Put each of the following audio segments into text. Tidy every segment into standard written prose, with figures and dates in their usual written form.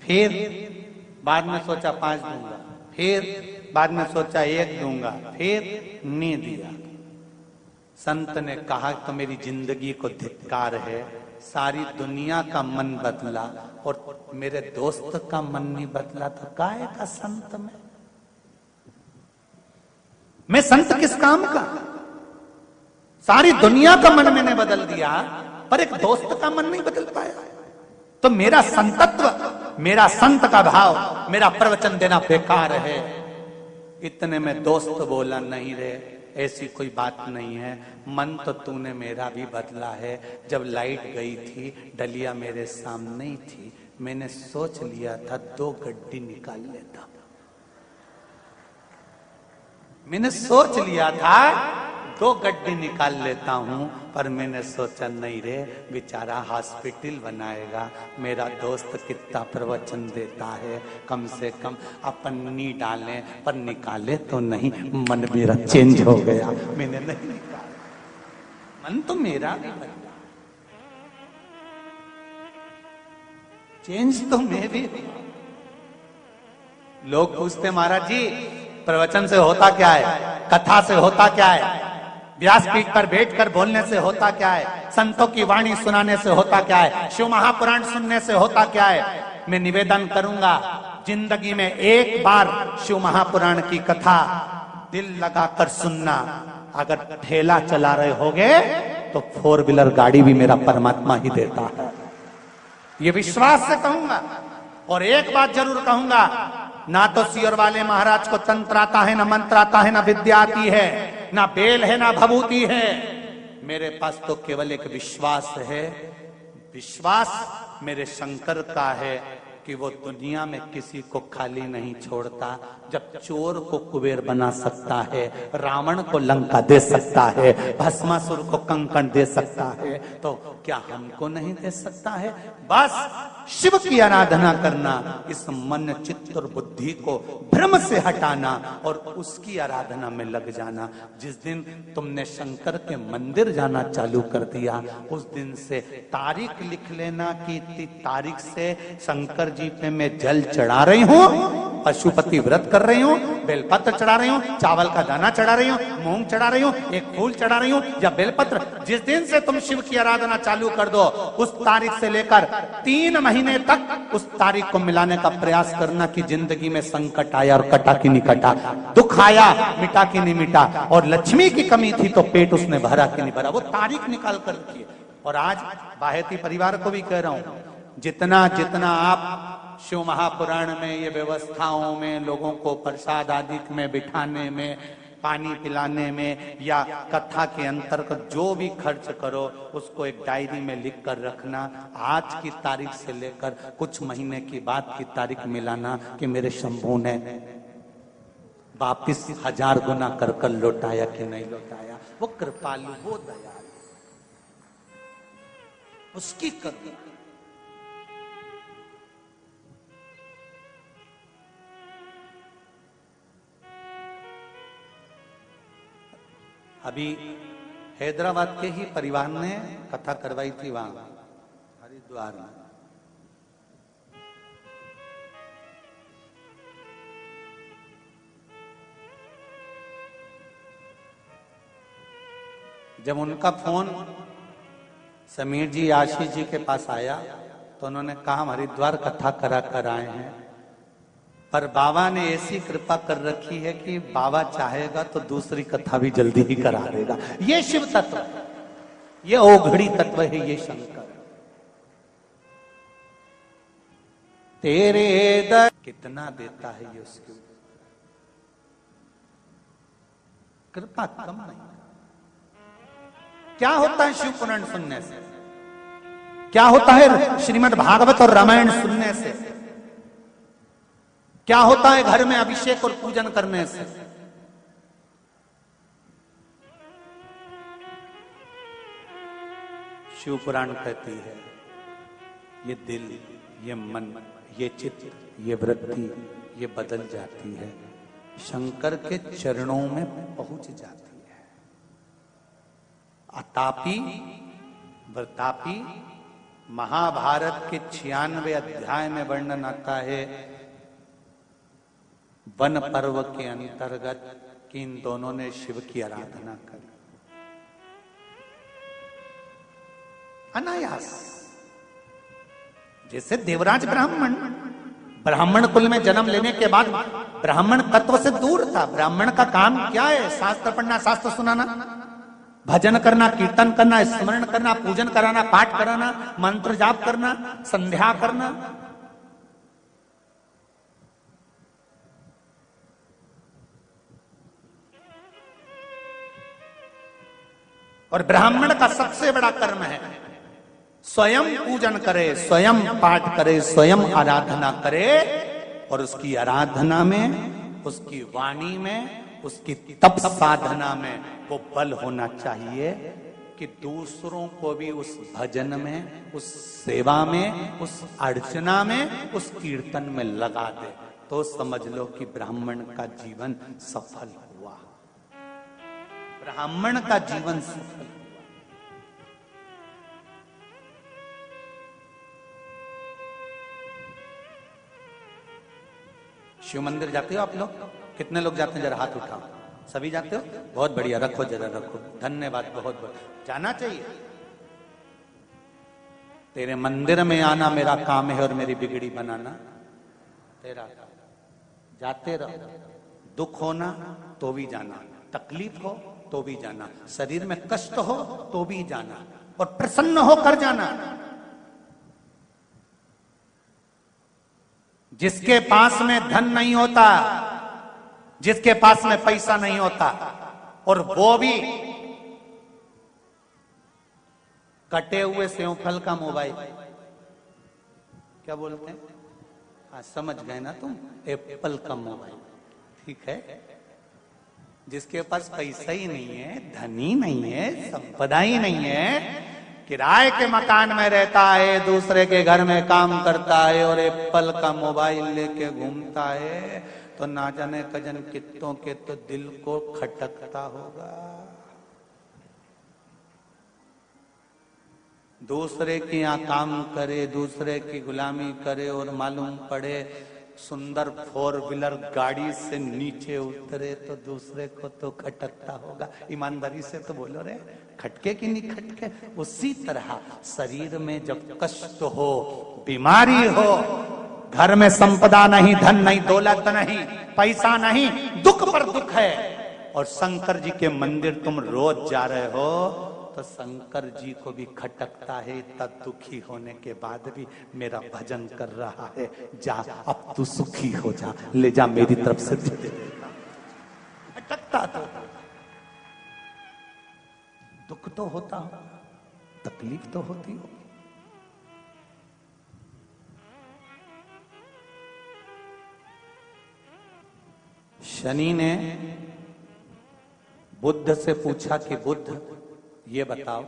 फिर बाद में सोचा 5 दूंगा, फिर बाद में सोचा 1 दूंगा, फिर नहीं दिया। संत ने कहा तो मेरी जिंदगी को धिक्कार है, सारी दुनिया का मन बदला और मेरे दोस्त का मन नहीं बदला, तो काहे का संत मैं संत किस काम का? सारी दुनिया का मन मैंने बदल दिया पर एक दोस्त का मन नहीं बदल पाया। तो मेरा संतत्व, मेरा संत का भाव, मेरा प्रवचन देना बेकार है। इतने में दोस्त बोला, नहीं रे ऐसी कोई बात नहीं है, मन तो तूने मेरा भी बदला है। जब लाइट गई थी डलिया मेरे सामने ही थी, मैंने सोच लिया था 2 गड्डी निकाल लेता, मैंने सोच लिया था 2 गड्डी निकाल लेता हूं, पर मैंने सोचा नहीं रे बेचारा हॉस्पिटल बनाएगा, मेरा दोस्त कितना प्रवचन देता है, कम से कम अपन नहीं डालें, पर निकाले तो नहीं। मन मेरा चेंज हो गया, मैंने नहीं निकाला, मन तो मेरा भी बदला, चेंज तो मैं भी। लोग पूछते महाराज जी प्रवचन से होता क्या है, कथा से होता क्या है, व्यासपीठ पर बैठकर बोलने से होता क्या है, संतों की वाणी सुनाने से होता क्या है, शिव महापुराण सुनने से होता क्या है? मैं निवेदन करूंगा जिंदगी में एक बार शिव महापुराण की कथा दिल लगाकर सुनना। अगर ठेला चला रहे होगे तो 4 व्हीलर गाड़ी भी मेरा परमात्मा ही देता है, ये विश्वास से कहूंगा। और एक बात जरूर कहूंगा, ना तो सियोर वाले महाराज को तंत्र आता है, ना मंत्र आता है, ना विद्या आती है, ना बेल है, ना भभूति है। मेरे पास तो केवल एक विश्वास है। विश्वास मेरे शंकर का है कि वो दुनिया में किसी को खाली नहीं छोड़ता। जब चोर को कुबेर बना सकता है, रावण को लंका दे सकता है, भस्मासुर को कंकण दे सकता है, तो क्या हमको नहीं दे सकता है? बस शिव की आराधना करना, इस मन चित्त और बुद्धि को भ्रम से हटाना और उसकी आराधना में लग जाना। जिस दिन तुमने शंकर के मंदिर जाना चालू कर दिया, उस दिन से तारीख लिख लेना कि इतनी तारीख से शंकर जी पे मैं जल चढ़ा रही हूँ, पशुपति व्रत कर रही हूँ, बेलपत्र चढ़ा रही हूँ, चावल का दाना चढ़ा रही हूँ, मूंग चढ़ा रही हूँ, एक फूल चढ़ा रही हूँ या बेलपत्र। जिस दिन से तुम शिव की आराधना चालू कर दो, उस तारीख से लेकर 3 महीने तक उस तारीख को मिलाने का प्रयास करना कि जिंदगी में संकट आया और कटा कि नहीं कटा, दुख आया मिटा कि नहीं मिटा, और लक्ष्मी की कमी थी तो पेट उसने भरा कि नहीं भरा, वो तारीख निकाल कर रखी है। और आज बाहेती परिवार को भी कह रहा हूं, जितना जितना आप शिव महापुराण में ये व्यवस्थाओं में, लोगों को प्रसाद आदि में बिठाने में, पानी पिलाने में या कथा के अंतर्गत जो भी खर्च करो, उसको एक डायरी में लिख कर रखना। आज की तारीख से लेकर कुछ महीने की बाद की तारीख मिलाना कि मेरे शंभू ने वापिस 1000 गुना कर लौटाया कि नहीं लौटाया। वो कृपालु, वो दयालु, उसकी कृपा। अभी हैदराबाद के ही परिवार ने कथा करवाई थी वहां हरिद्वार में। जब उनका फोन समीर जी, आशीष जी के पास आया तो उन्होंने कहा हम हरिद्वार कथा करा कर आए हैं, पर बाबा ने ऐसी कृपा कर रखी है कि बाबा चाहेगा तो दूसरी कथा भी जल्दी ही करा देगा। ये शिव तत्व, ये ओघड़ी तत्व है, ये शंकर। तेरे दर कितना देता है ये उसकी कृपा कम नहीं। क्या होता है शिव पुराण सुनने से, क्या होता है श्रीमद् भागवत और रामायण सुनने से, क्या होता है घर में अभिषेक और पूजन करने से? शिव पुराण कहती है ये दिल, ये मन, ये चित्त, ये वृत्ति, ये बदल जाती है, शंकर के चरणों में पहुंच जाती है। अतापी, व्रतापी, महाभारत के 96 अध्याय में वर्णन आता है वन पर्व के अंतर्गत कि इन दोनों ने शिव की आराधना करी अनायास। जैसे देवराज ब्राह्मण कुल में जन्म लेने के बाद ब्राह्मण तत्व से दूर था। ब्राह्मण का काम क्या है? शास्त्र पढ़ना, शास्त्र सुनाना, भजन करना, कीर्तन करना, स्मरण करना, पूजन कराना, पाठ कराना, मंत्र जाप करना, संध्या करना। और ब्राह्मण का सबसे बड़ा कर्म है स्वयं पूजन करे, स्वयं पाठ करे, स्वयं आराधना करे। और उसकी आराधना में, उसकी वाणी में, उसकी तप साधना में वो बल होना चाहिए कि दूसरों को भी उस भजन में, उस सेवा में, उस अर्चना में, उस कीर्तन में लगा दे। तो समझ लो कि ब्राह्मण का जीवन सफल हुआ। ब्राह्मण का जीवन सफल। शिव मंदिर जाते हो आप लोग? कितने लोग जाते हैं? जरा हाथ उठाओ। सभी जाते हो? बहुत बढ़िया, रखो जरा, रखो। धन्यवाद, बहुत बहुत। जाना चाहिए। तेरे मंदिर में आना मेरा काम है और मेरी बिगड़ी बनाना तेरा काम। जाते रहो। दुख होना तो भी जाना, तकलीफ हो तो भी जाना, शरीर में कष्ट हो तो भी जाना, और प्रसन्न होकर जाना। जिसके पास में धन नहीं होता, जिसके पास में पैसा नहीं होता, और वो भी कटे हुए सेवफल का मोबाइल, क्या बोलते हैं? हाँ, समझ गए ना तुम, एप्पल का मोबाइल, ठीक है। जिसके पास पैसा ही नहीं है, धन ही नहीं है, संपदा ही नहीं है, किराए के मकान में रहता है, दूसरे के घर में काम करता है और एप्पल का मोबाइल लेके घूमता है, तो ना जाने कजन कितनों के तो दिल को खटकता होगा। दूसरे के यहाँ काम करे, दूसरे की गुलामी करे, और मालूम पड़े सुंदर 4 व्हीलर गाड़ी से नीचे उतरे तो दूसरे को तो खटकता होगा। ईमानदारी से तो बोलो रे, खटके कि नहीं खटके? उसी तरह शरीर में जब कष्ट हो, बीमारी हो, घर में संपदा नहीं, धन नहीं, दौलत नहीं, पैसा नहीं, दुख पर दुख है, और शंकर जी के मंदिर तुम रोज जा रहे हो, तो शंकर जी को भी खटकता है। इतना दुखी होने के बाद भी मेरा भजन कर रहा है, जा अब तू सुखी हो जा, ले जा मेरी तरफ से दे दे। खटकता तो दुख तो होता हो, तकलीफ तो होती हो। शनि ने बुद्ध से पूछा कि बुद्ध ये बताओ,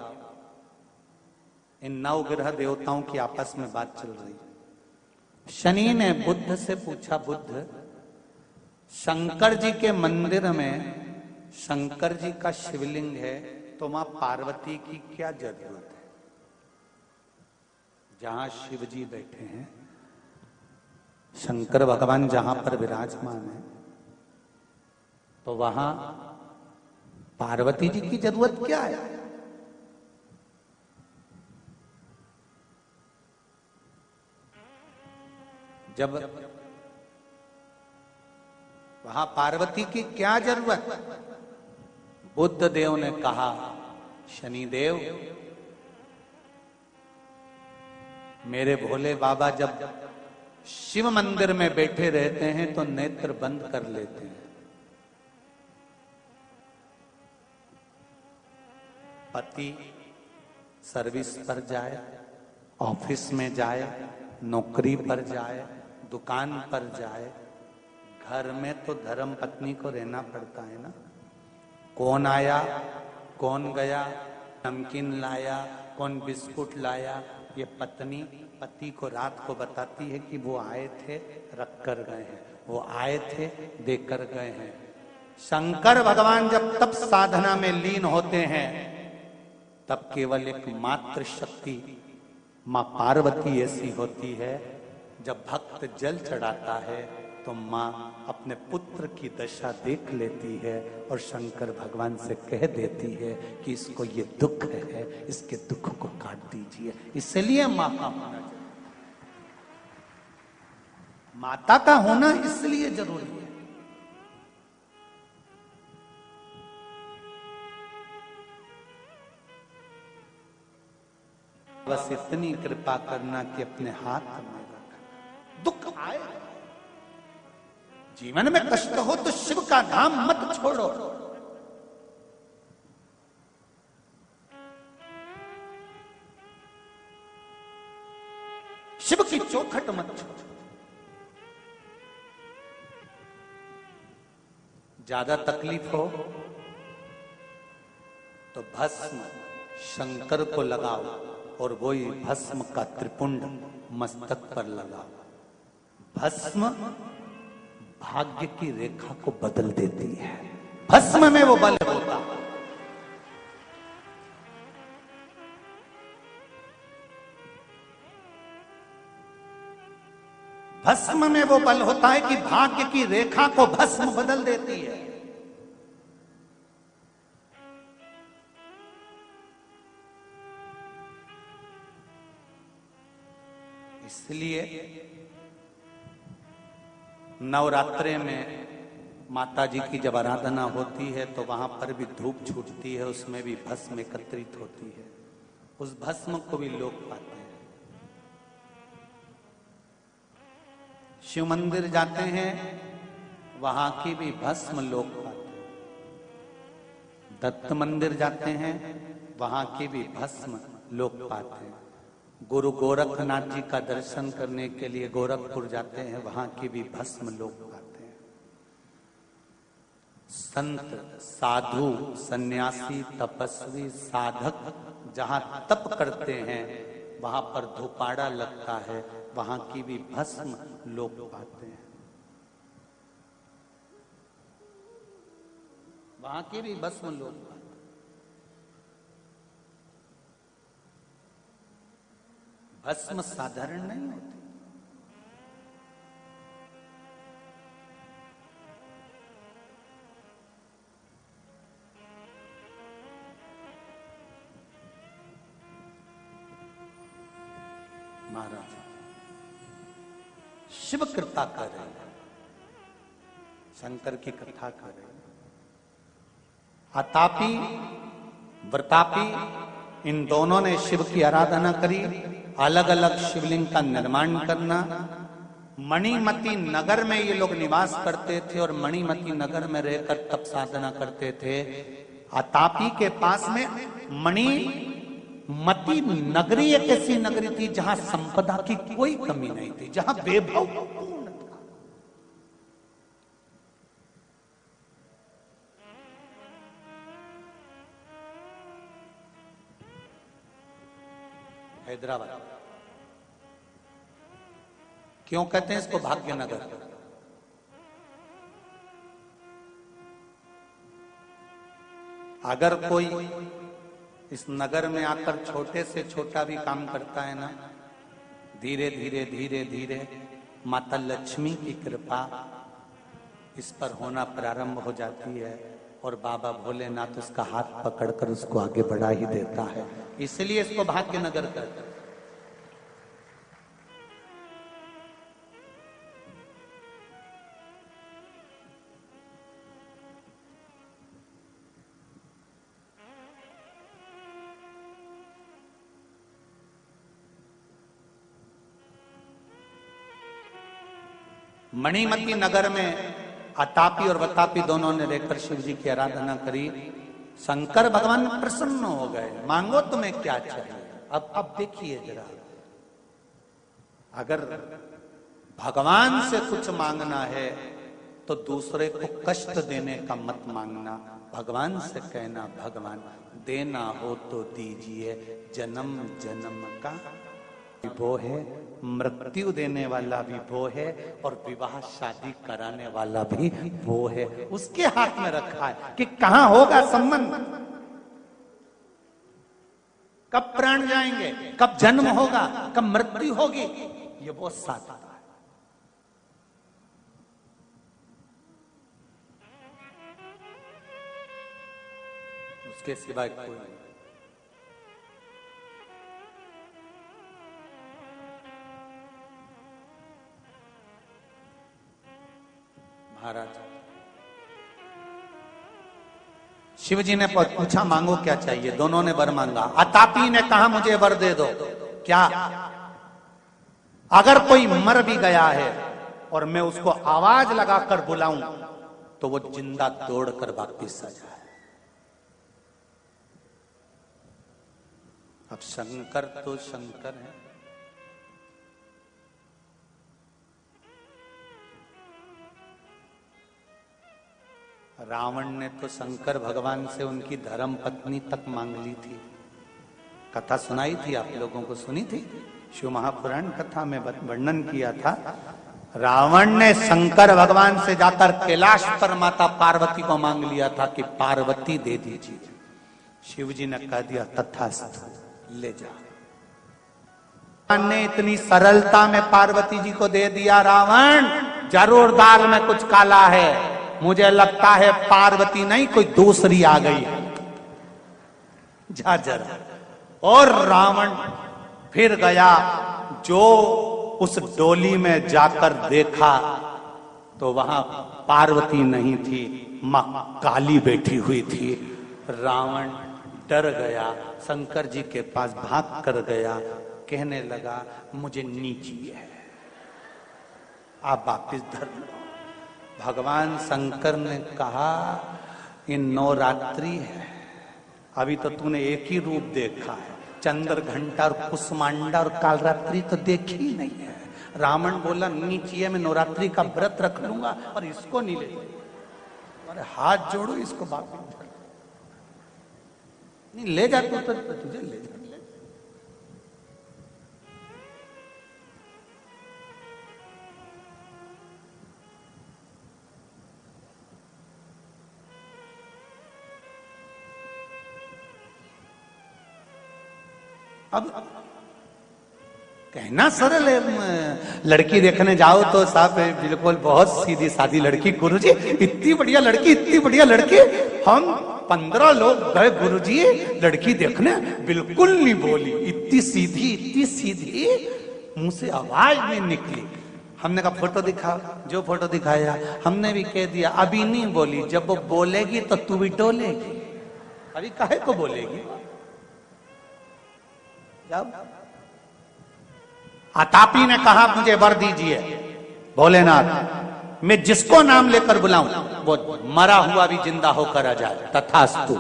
इन 9 ग्रह देवताओं की आपस में बात चल रही है। शनि ने बुद्ध से पूछा, बुद्ध, शंकर जी के मंदिर में शंकर जी का शिवलिंग है, तो मां पार्वती की क्या जरूरत है? जहां शिव जी बैठे हैं, शंकर भगवान जहां पर विराजमान है, तो वहां पार्वती जी की जरूरत क्या है? जब वहां पार्वती की क्या जरूरत? बुद्ध देव ने कहा, शनिदेव, मेरे भोले बाबा जब शिव मंदिर में बैठे रहते हैं तो नेत्र बंद कर लेते हैं। पति सर्विस पर जाए, ऑफिस में जाए, नौकरी पर जाए, दुकान पर जाए, घर में तो धर्म पत्नी को रहना पड़ता है ना। कौन आया, कौन गया, नमकीन लाया, कौन बिस्कुट लाया, ये पत्नी पति को रात को बताती है कि वो आए थे, रख कर गए हैं, वो आए थे, देकर गए हैं। शंकर भगवान जब तप साधना में लीन होते हैं, तब केवल एक मात्र शक्ति मां पार्वती ऐसी होती है, जब भक्त जल चढ़ाता है तो मां अपने पुत्र की दशा देख लेती है और शंकर भगवान से कह देती है कि इसको ये दुख है, इसके दुख को काट दीजिए। इसलिए मां का होना जरूरी, माता का होना इसलिए जरूरी है। बस इतनी कृपा करना कि अपने हाथ में रखना। दुख आए, जीवन में कष्ट हो तो शिव का नाम मत छोड़ो। शिव की चौखट मत छोड़ो। ज्यादा तकलीफ हो तो भस्म शंकर को लगाओ और वही भस्म का त्रिपुंड मस्तक पर लगाओ। भस्म भाग्य की रेखा को बदल देती है, भस्म में वो बल होता है। भस्म में वो बल होता है कि भाग्य की रेखा को भस्म बदल देती है। इसलिए नवरात्रे में माता जी की जब आराधना होती है तो वहां पर भी धूप छूटती है, उसमें भी भस्म एकत्रित होती है। उस भस्म को भी लोग पाते हैं। शिव मंदिर जाते हैं, वहां की भी भस्म लोग पाते हैं। दत्त मंदिर जाते हैं, वहां की भी भस्म लोग पाते हैं। गुरु गोरखनाथ जी का दर्शन करने के लिए गोरखपुर जाते हैं, वहां की भी भस्म लोग पाते हैं। संत, साधु, सन्यासी, तपस्वी, साधक जहां तप करते हैं वहां पर धूपाड़ा लगता है, वहां की भी भस्म लोग पाते हैं। वहां की भी भस्म लोग पाते हैं। भस्म साधारण नहीं होती। महाराज शिव कृपा कर रहे हैं, शंकर की कथा कर रहे हैं। आतापी व्रतापी इन दोनों ने शिव की आराधना करी। अलग अलग शिवलिंग का निर्माण करना। मणिमती नगर में ये लोग निवास करते थे और मणिमती नगर में रहकर तप साधना करते थे। आतापी के पास में मणिमती नगरी एक ऐसी नगरी थी जहां संपदा की कोई कमी नहीं थी, जहां वैभव पूर्ण था। हैदराबाद क्यों कहते हैं इसको भाग्यनगर? अगर कोई इस नगर में आकर छोटे से छोटा भी काम करता है ना, धीरे धीरे धीरे धीरे माता लक्ष्मी की कृपा इस पर होना प्रारंभ हो जाती है और बाबा भोलेनाथ उसका हाथ पकड़कर उसको आगे बढ़ा ही देता है। इसलिए इसको भाग्यनगर कहते हैं। मणिमती नगर में आतापी और वतापी दोनों ने रहकर शिव जी की आराधना करी। शंकर भगवान प्रसन्न हो गए। मांगो तुम्हें क्या चाहिए। अब देखिए जरा, अगर भगवान से कुछ मांगना है तो दूसरे को कष्ट देने का मत मांगना। भगवान से कहना, भगवान देना हो तो दीजिए, जन्म जन्म का वो है, मृत्यु देने वाला भी वो है और विवाह शादी कराने वाला भी वो है। उसके हाथ में रखा है कि कहां होगा संबंध। कब प्राण जाएंगे, कब जन्म होगा, कब मृत्यु होगी, ये बहुत साथ आता है। उसके सिवाय कोई नहीं। महाराज शिव जी ने पूछा मांगो क्या चाहिए, दोनों ने वर मांगा। अतापी ने कहा मुझे वर दे दो। क्या? अगर कोई मर भी गया है और मैं उसको आवाज लगाकर बुलाऊं तो वो जिंदा दौड़कर वापिस आ जाए। अब शंकर तो शंकर है, रावण ने तो शंकर भगवान से उनकी धर्म पत्नी तक मांग ली थी। कथा सुनाई थी, आप लोगों को सुनी थी, शिव महापुराण कथा में वर्णन किया था। रावण ने शंकर भगवान से जाकर कैलाश पर माता पार्वती को मांग लिया था कि पार्वती दे दीजिए। शिव जी ने कह दिया तथास्तु, ले जा। ने इतनी सरलता में पार्वती जी को दे दिया। रावण जरूर दाल में कुछ काला है, मुझे लगता है पार्वती नहीं कोई दूसरी आ गई है, जा जरा। और रावण फिर गया, जो उस डोली में जाकर देखा तो वहां पार्वती नहीं थी, मां काली बैठी हुई थी। रावण डर गया, शंकर जी के पास भाग कर गया, कहने लगा मुझे नीची है, आप वापिस धर लो। भगवान शंकर ने कहा ये नवरात्रि है, अभी तो तूने एक ही रूप देखा है, चंद्र घंटा और कुसमांडा और कालरात्रि तो देखी ही नहीं है। रावण बोला नीची है, मैं नवरात्रि का व्रत रख लूंगा और इसको नहीं ले। अरे हाथ जोड़ो, इसको वापिस धर। नहीं ले जा तो तुझे ले जा। अब कहना सरल है, लड़की देखने जाओ तो साहब बिल्कुल बहुत सीधी सादी लड़की। गुरुजी इतनी बढ़िया लड़की, इतनी बढ़िया लड़की, हम 15 लोग गए गुरुजी लड़की देखने, बिल्कुल नहीं बोली, इतनी सीधी, मुंह से आवाज नहीं निकली। हमने कहा फोटो दिखा, जो फोटो दिखाया हमने भी कह दिया अभी नहीं बोली, जब वो बोलेगी तो तू भी डोलेगी, अभी काहे को बोलेगी। जब अतापी ने कहा मुझे वर दीजिए भोलेनाथ, मैं जिसको नाम लेकर बुलाऊं वो मरा हुआ भी जिंदा होकर आ जाए, तथास्तु।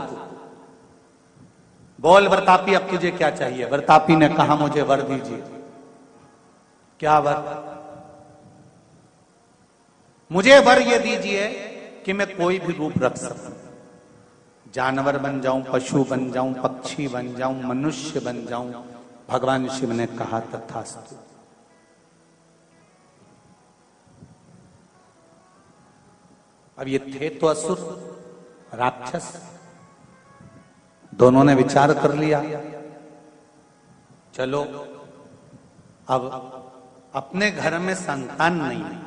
बोल वरतापी अब तुझे क्या चाहिए? वरतापी ने कहा मुझे वर दीजिए। क्या वर? मुझे वर ये दीजिए कि मैं कोई भी रूप रख सकूं, जानवर बन जाऊं, पशु बन जाऊं, पक्षी बन जाऊं, मनुष्य बन जाऊं। भगवान शिव ने कहा तथास्तु। अब ये थे तो असुर, राक्षस, दोनों ने विचार कर लिया, चलो अब अपने घर में संतान नहीं है,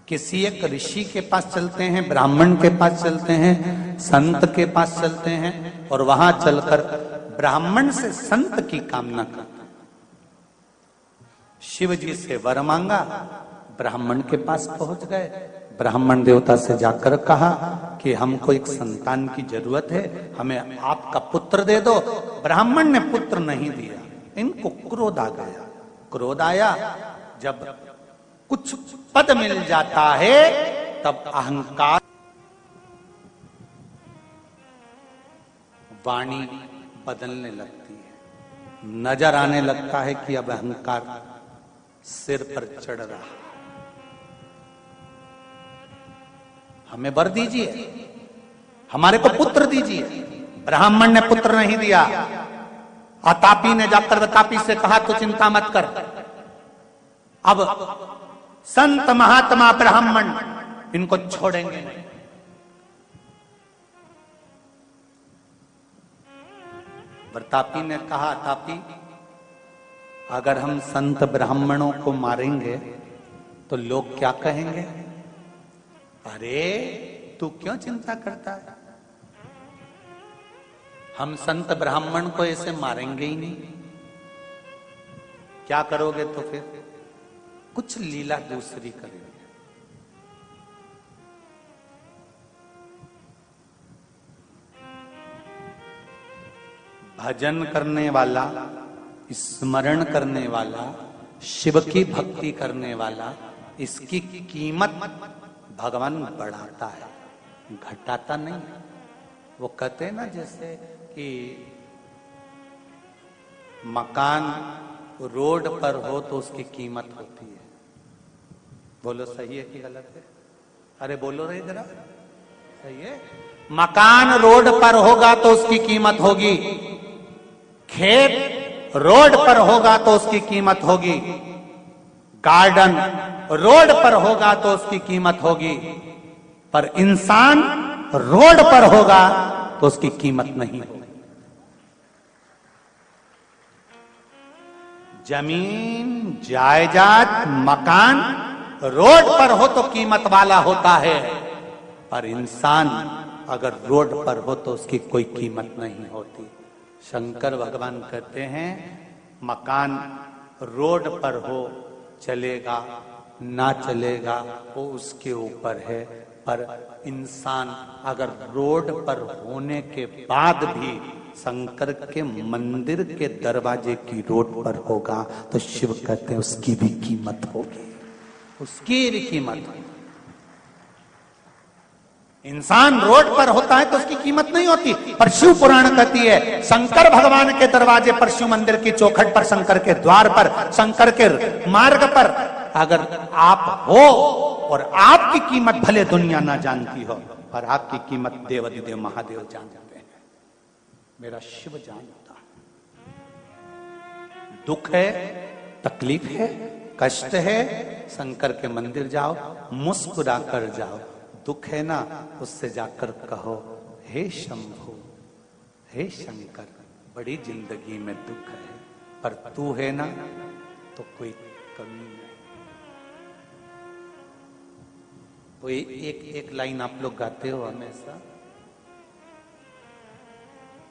किसी एक ऋषि के पास चलते हैं, ब्राह्मण के पास चलते हैं, संत के पास चलते हैं और वहां चलकर ब्राह्मण से संत की कामना करते। शिव जी से वर मांगा, ब्राह्मण के पास पहुंच गए, ब्राह्मण देवता से जाकर कहा कि हमको एक संतान की जरूरत है, हमें आपका पुत्र दे दो। ब्राह्मण ने पुत्र नहीं दिया, इनको क्रोध आ गया। क्रोध आया, जब कुछ पद मिल जाता है तब अहंकार, वाणी बदलने लगती है, नजर आने लगता है कि अब अहंकार सिर पर चढ़ रहा। हमें वर दीजिए, हमारे को पुत्र दीजिए। ब्राह्मण ने पुत्र नहीं दिया। अतापी ने जाकर वतापी से कहा तो चिंता मत कर, अब संत महात्मा ब्राह्मण इनको छोड़ेंगे नहीं। प्रतापी ने कहा, तापी अगर हम संत ब्राह्मणों को मारेंगे तो लोग क्या कहेंगे? अरे तू क्यों चिंता करता है, हम संत ब्राह्मण को ऐसे मारेंगे ही नहीं। क्या करोगे तो फिर? कुछ लीला दूसरी करेंगे। भजन करने वाला, स्मरण करने वाला, शिव की भक्ति करने वाला, इसकी कीमत भगवान बढ़ाता है, घटाता नहीं। वो कहते हैं ना जैसे कि मकान रोड पर हो तो उसकी कीमत होती है। बोलो सही है कि गलत है? अरे बोलो रे जरा, सही है। मकान रोड पर होगा तो उसकी कीमत होगी, खेत रोड पर होगा तो उसकी कीमत होगी, गार्डन रोड पर होगा तो उसकी कीमत होगी, पर इंसान रोड पर होगा तो उसकी कीमत नहीं होगी। जमीन, जायदाद, मकान रोड पर हो तो कीमत वाला होता है, पर इंसान अगर रोड पर हो तो उसकी कोई कीमत नहीं होती। शंकर भगवान कहते हैं मकान रोड पर हो चलेगा ना चलेगा वो उसके ऊपर है, पर इंसान अगर रोड पर होने के बाद भी शंकर के मंदिर के दरवाजे की रोड पर होगा तो शिव कहते हैं उसकी भी कीमत होगी, उसकी भी कीमत होगी। इंसान रोड पर होता है तो उसकी कीमत नहीं होती, पर शिव पुराण कहती है शंकर भगवान के दरवाजे पर, शिव मंदिर की चौखट पर, शंकर के द्वार पर, शंकर के मार्ग पर अगर आप हो और आपकी कीमत भले दुनिया ना जानती हो, पर आपकी कीमत देवाधिदेव महादेव जानते हैं, मेरा शिव जानता है। दुख है, तकलीफ है, कष्ट है, शंकर के मंदिर जाओ, मुस्कुरा कर जाओ। दुख है ना, उससे जाकर कहो हे शंभु, हे शंकर, बड़ी जिंदगी में दुख है, पर तू है ना तो कोई कमी नहीं। तो एक लाइन आप लोग गाते हो हमेशा,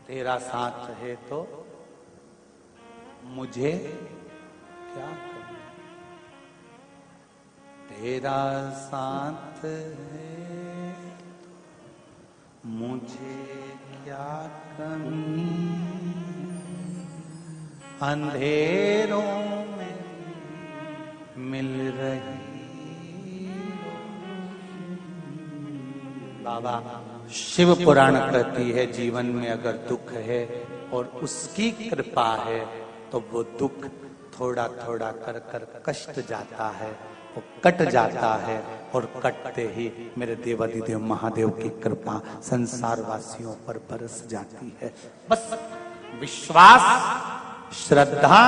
तेरा साथ है तो मुझे क्या करना, तेरा साथ है तो मुझे क्या कमी, अंधेरों में मिल रही। बाबा शिव पुराण कहती है जीवन में अगर दुख है और उसकी कृपा है तो वो दुख थोड़ा थोड़ा कर कर कष्ट जाता है, वो कट जाता है, और कटते ही मेरे देवाधिदेव महादेव की कृपा संसार वासियों पर बरस जाती है। बस विश्वास, श्रद्धा,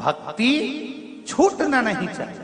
भक्ति छूटना नहीं चाहिए।